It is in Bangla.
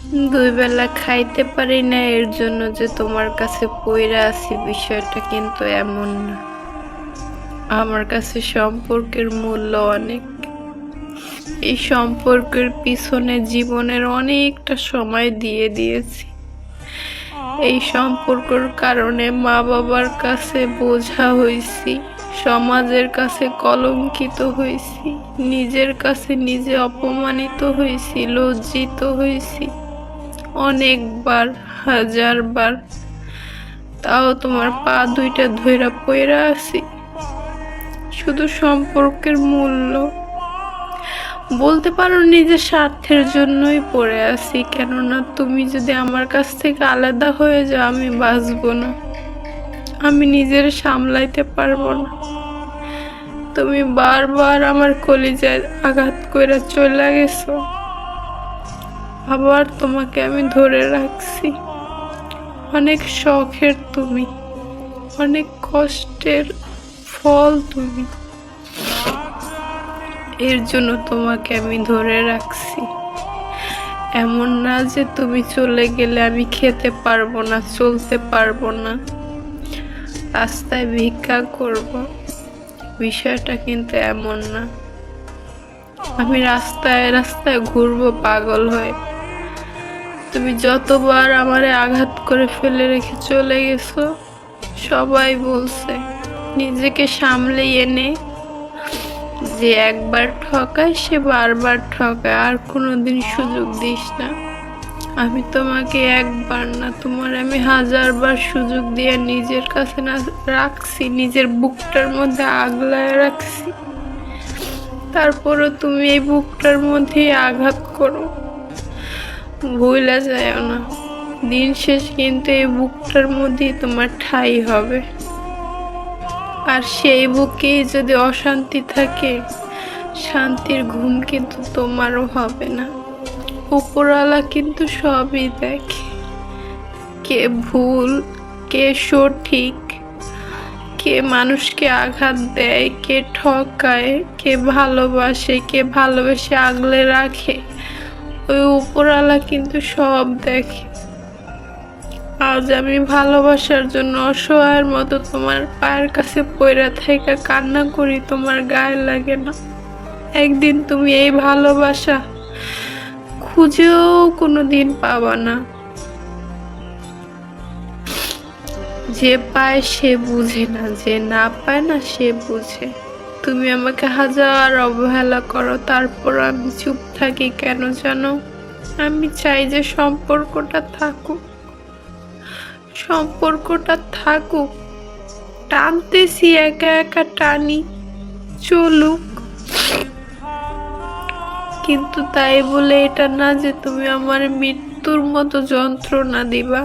দুই বেলা খাইতে পারি না এর জন্য যে তোমার কাছে পইরা আছি, বিষয়টা কিন্তু এমন না। আমার কাছে সম্পর্কের মূল্য অনেক। এই সম্পর্কের পিছনে জীবনের অনেকটা সময় দিয়ে দিয়েছি। এই সম্পর্কের কারণে মা বাবার কাছে বোঝা হইছি, সমাজের কাছে কলঙ্কিত হইছি, নিজের কাছে নিজে অপমানিত হইছি, লজ্জিত হইছি অনেকবার, হাজারবার। তাও তোমার পা দুইটা ধইরা পইরা আছি শুধু সম্পর্কের মূল্য। বলতে পারো নিজের স্বার্থের জন্যই পড়ে আছি, কেননা তুমি যদি আমার কাছ থেকে আলাদা হয়ে যাও আমি বাঁচবো না, আমি নিজের সামলাইতে পারবো না। তুমি বারবার আমার কলিজায় আঘাত কইরা চলে গেছো, আবার তোমাকে আমি ধরে রাখছি। অনেক শখের তুমি, অনেক কষ্টের ফল তুমি, এর জন্য তোমাকে আমি ধরে রাখছি। এমন না যে তুমি চলে গেলে আমি খেতে পারবো না, চলতে পারবো না, রাস্তায় ভিক্ষা করব, বিষয়টা কিন্তু এমন না। আমি রাস্তায় রাস্তায় ঘুরবো পাগল হয়ে। তুমি যতবার আমারে আঘাত করে ফেলে রেখে চলে গেছো, সবাই বলছে নিজেকে সামলিয়ে নে, যে একবার ঠকায় সে বারবার ঠকায়, আর কোনোদিন সুযোগ দিস না। আমি তোমাকে একবার না, তোমার আমি হাজারবার সুযোগ দিয়ে নিজের কাছে না রাখছি, নিজের বুকটার মধ্যে আগলায় রাখছি। তারপরও তুমি এই বুকটার মধ্যে আঘাত করো। ভুলে যায় না, দিন শেষ কিন্তু এই বুকটার মধ্যেই তোমার ঠাঁই হবে। আর সেই বুকেই যদি অশান্তি থাকে, শান্তির ঘুম কিন্তু তোমারও হবে না। উপরওয়ালা কিন্তু সবই দেখে, কে ভুল, কে সঠিক, কে মানুষকে আঘাত দেয়, কে ঠকায়, কে ভালোবাসে, কে ভালোবেসে আগলে রাখে, ওই উপরওয়ালা কিন্তু সব দেখে। আজ আমি ভালোবাসার জন্য অসহায়ের মতো তোমার পায়ের কাছে পইরা থাইকা কান্না করি, তোমার গায়ে লাগে না। একদিন তুমি এই ভালোবাসা খুঁজেও কোনোদিন পাবা না। যে পায় সে বুঝে না, যে না পায় না সে বুঝে। তুমি আমাকে হাজার অবহেলা করো, তারপর আমি চুপ থাকি কেন জানো? আমি চাই যে সম্পর্কটা থাকুক, সম্পর্কটা থাকুক। টানতেছি, একা একা টানি, চলুক, কিন্তু তাই বলে এটা না যে তুমি আমার মৃত্যুর মতো যন্ত্রণা দিবা।